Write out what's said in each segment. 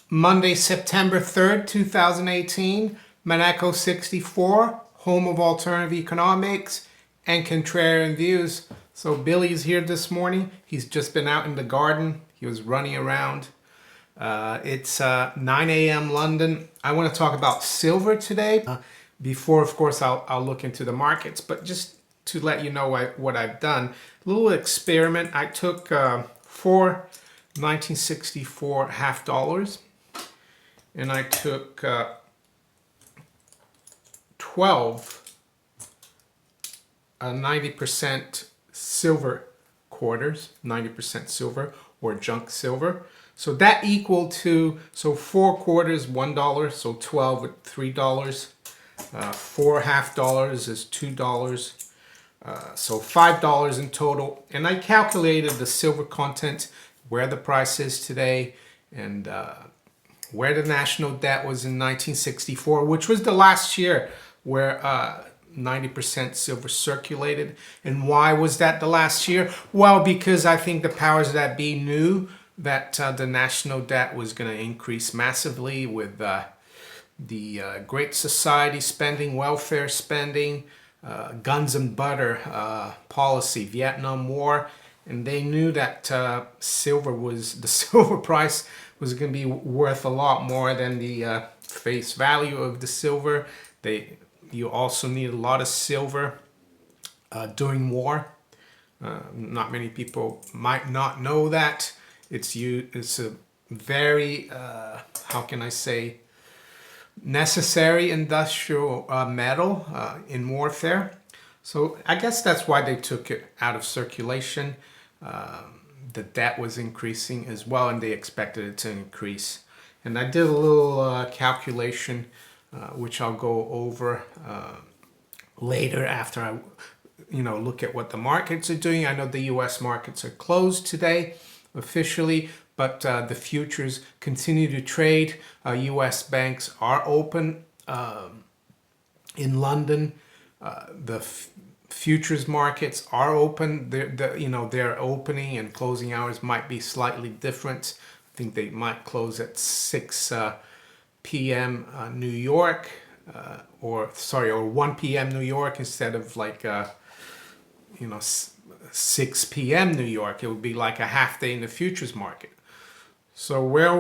Monday, September 3rd, 2018, Monaco 64, home of alternative economics and contrarian views. So Billy's here this morning. He's just been out in the garden. He was running around. It's 9 a.m. London. I want to talk about silver today. Before, of course, I'll look into the markets. But just to let you know what I've done, a little experiment. I took 4 1964 half dollars. And I took 12 90% silver quarters, 90% silver or junk silver. So that equal to, so 4 quarters, $1, so 12 with $3. 4 half dollars is $2. So $5 in total. And I calculated the silver content, where the price is today, and where the national debt was in 1964, which was the last year where 90% silver circulated. And why was that the last year? Well, because I think the powers that be knew that the national debt was going to increase massively with the Great Society spending, welfare spending, guns and butter policy, Vietnam War. And they knew that the silver price was going to be worth a lot more than the face value of the silver. You also need a lot of silver during war. Not many people might not know that. It's a very, how can I say, necessary industrial metal in warfare. So I guess that's why they took it out of circulation. The debt was increasing as well, and they expected it to increase. And I did a little calculation, which I'll go over later after I, look at what the markets are doing. I know the U.S. markets are closed today officially, but the futures continue to trade. U.S. banks are open in London. The futures markets are open. Their opening and closing hours might be slightly different. I think they might close at 6 p.m. New York, or 1 p.m. New York instead of 6 p.m. New York. It would be like a half day in the futures market. So where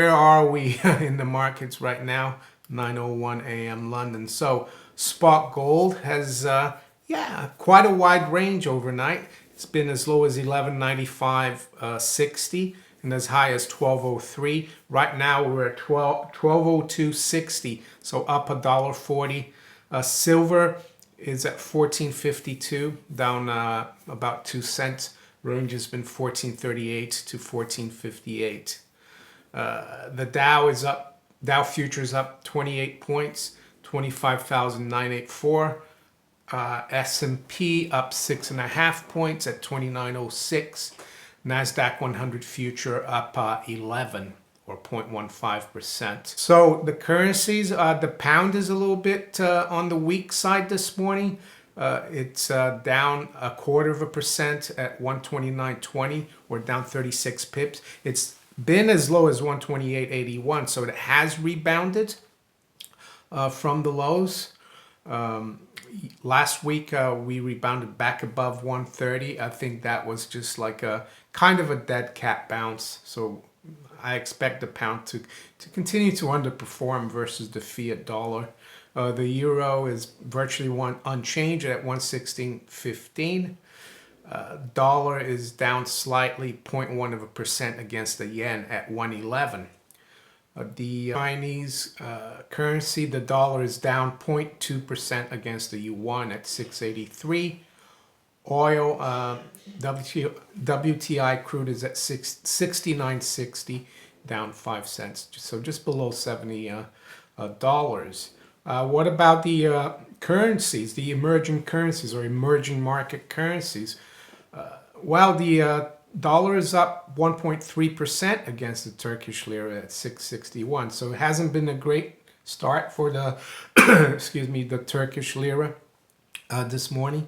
are we in the markets right now? 9:01 a.m. London. So spot gold has quite a wide range overnight. It's been as low as 1195.60 and as high as 1203. Right now we're at 1202.60, so up $1.40. Silver is at 1452, down about 2 cents. Range has been 1438 to 1458. The Dow is up. Dow futures up 28 points, 25,984. S&P up 6.5 points at 2906. Nasdaq 100 future up 11 or 0.15%. So the currencies, the pound is a little bit on the weak side this morning. It's down 0.25% at 129.20, or down 36 pips. It's been as low as 128.81, so it has rebounded from the lows. Last week we rebounded back above 130. I think that was just like a kind of a dead cat bounce. So I expect the pound to continue to underperform versus the fiat dollar. The euro is virtually unchanged at 116.15. Dollar is down slightly, 0.1% against the yen at 111. The Chinese currency, the dollar is down 0.2% against the yuan at 683. Oil, WTI crude is at 69.60, down 5 cents, so just below $70. What about the currencies, the emerging currencies or emerging market currencies? Well, the dollar is up 1.3% against the Turkish lira at 661. So it hasn't been a great start for the, the Turkish lira this morning.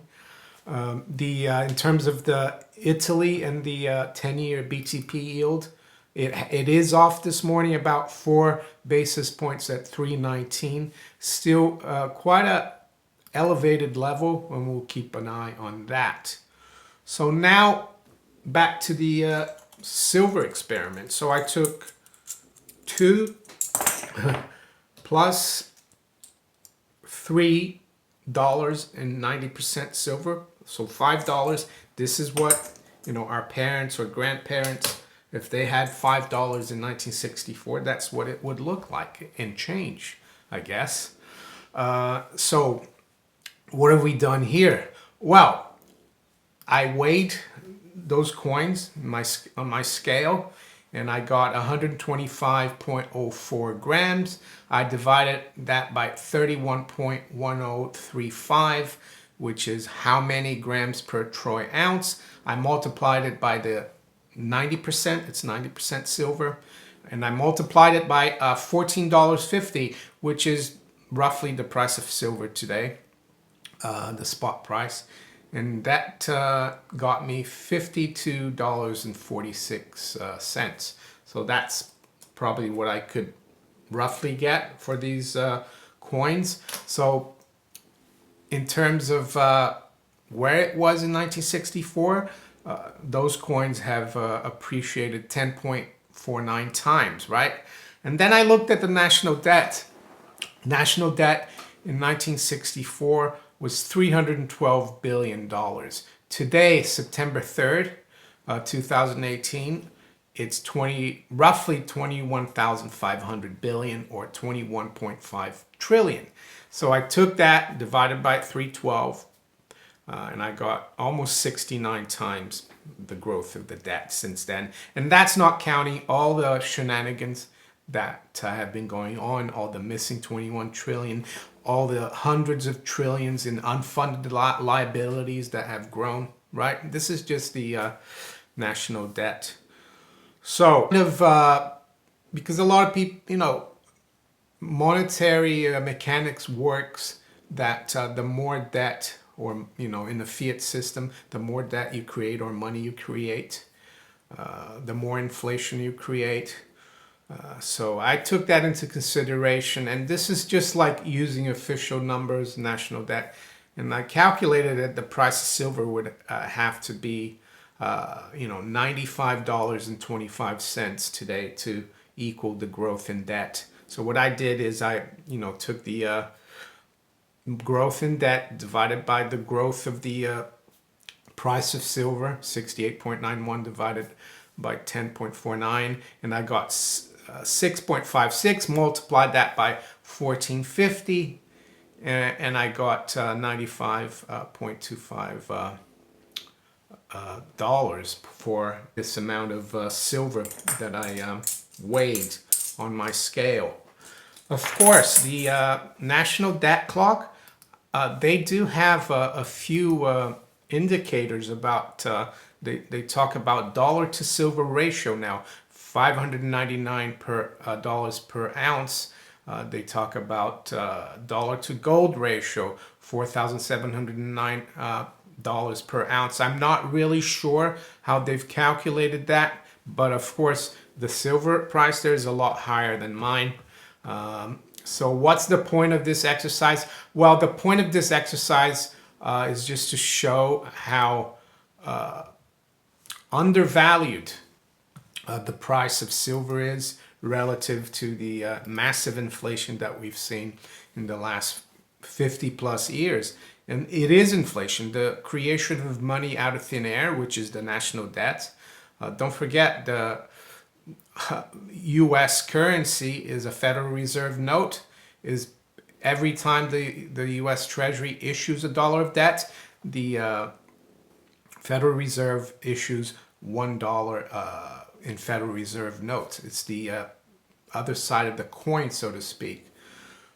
In terms of the Italy and the 10-year BTP yield, It is off this morning about 4 basis points at 319. Still quite a elevated level, and we'll keep an eye on that. So now back to the silver experiment. So I took 2 plus $3.90 silver, so $5. This is what, you know, our parents or grandparents, if they had $5 in 1964, that's what it would look like in change, I guess. So what have we done here? Well, I weighed those coins on my scale, and I got 125.04 grams. I divided that by 31.1035, which is how many grams per troy ounce. I multiplied it by the 90%, it's 90% silver, and I multiplied it by $14.50, which is roughly the price of silver today, the spot price. And that got me $52.46. So that's probably what I could roughly get for these coins. So in terms of where it was in 1964, those coins have appreciated 10.49 times, right? And then I looked at the national debt. National debt in 1964 was $312 billion. Today, September 3rd, 2018, it's roughly 21,500 billion, or 21.5 trillion. So I took that, divided by 312, and I got almost 69 times the growth of the debt since then. And that's not counting all the shenanigans that have been going on, all the missing 21 trillion, all the hundreds of trillions in unfunded liabilities that have grown, right? This is just the national debt. So, because a lot of people, you know, monetary mechanics works that the more debt, or, you know, in the fiat system, the more debt you create or money you create, the more inflation you create. So I took that into consideration, and this is just like using official numbers, national debt, and I calculated that the price of silver would have to be, you know, $95.25 today to equal the growth in debt. So what I did is I, you know, took the growth in debt divided by the growth of the price of silver, 68.91 divided by 10.49, and I got 6.56, multiplied that by 1450, and I got $95.25 dollars for this amount of silver that I weighed on my scale. Of course, the national debt clock, they do have a few indicators about, they talk about dollar to silver ratio now, $599 dollars per ounce. They talk about dollar to gold ratio, $4,709 dollars per ounce. I'm not really sure how they've calculated that, but of course the silver price there is a lot higher than mine. So what's the point of this exercise? Well, the point of this exercise is just to show how undervalued the price of silver is relative to the massive inflation that we've seen in the last 50 plus years. And it is inflation, the creation of money out of thin air, which is the national debt. Don't forget, the U.S. currency is a Federal Reserve note. Is every time the U.S. Treasury issues a dollar of debt, the Federal Reserve issues $1 in Federal Reserve notes. It's the other side of the coin, so to speak.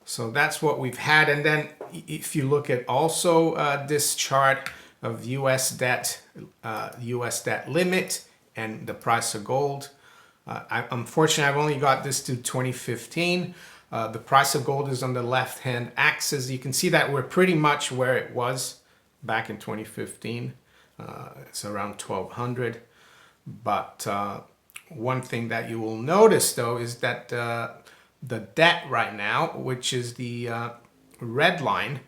So that's what we've had. And then if you look at also this chart of U.S. debt limit and the price of gold. Unfortunately, I've only got this to 2015. The price of gold is on the left-hand axis. You can see that we're pretty much where it was back in 2015. It's around 1,200. But one thing that you will notice though is that the debt right now, which is the red line,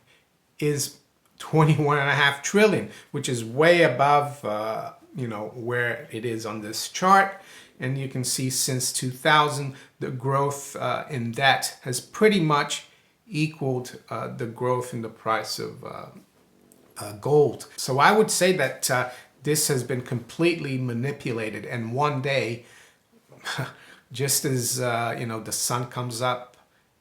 is 21.5 trillion, which is way above where it is on this chart. And you can see since 2000 the growth in debt has pretty much equaled the growth in the price of gold. So I would say that this has been completely manipulated, and one day just as the sun comes up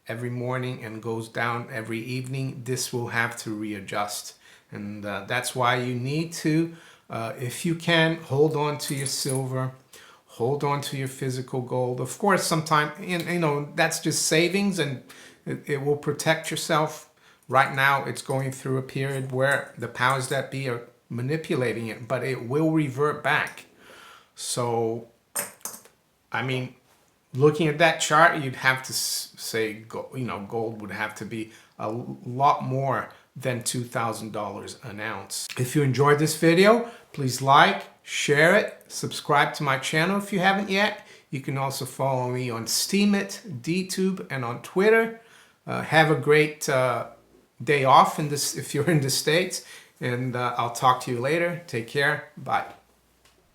every morning and goes down every evening, this will have to readjust. And that's why you need to, if you can, hold on to your silver, hold on to your physical gold. Of course, sometimes, that's just savings, and it will protect yourself. Right now, it's going through a period where the powers that be are manipulating it, but it will revert back. So, I mean, looking at that chart, you'd have to say, gold would have to be a lot more than $2,000 an ounce. If you enjoyed this video, please like, share it, subscribe to my channel if you haven't yet. You can also follow me on Steemit, DTube, and on Twitter. Have a great day off if you're in the States, and I'll talk to you later. Take care. Bye.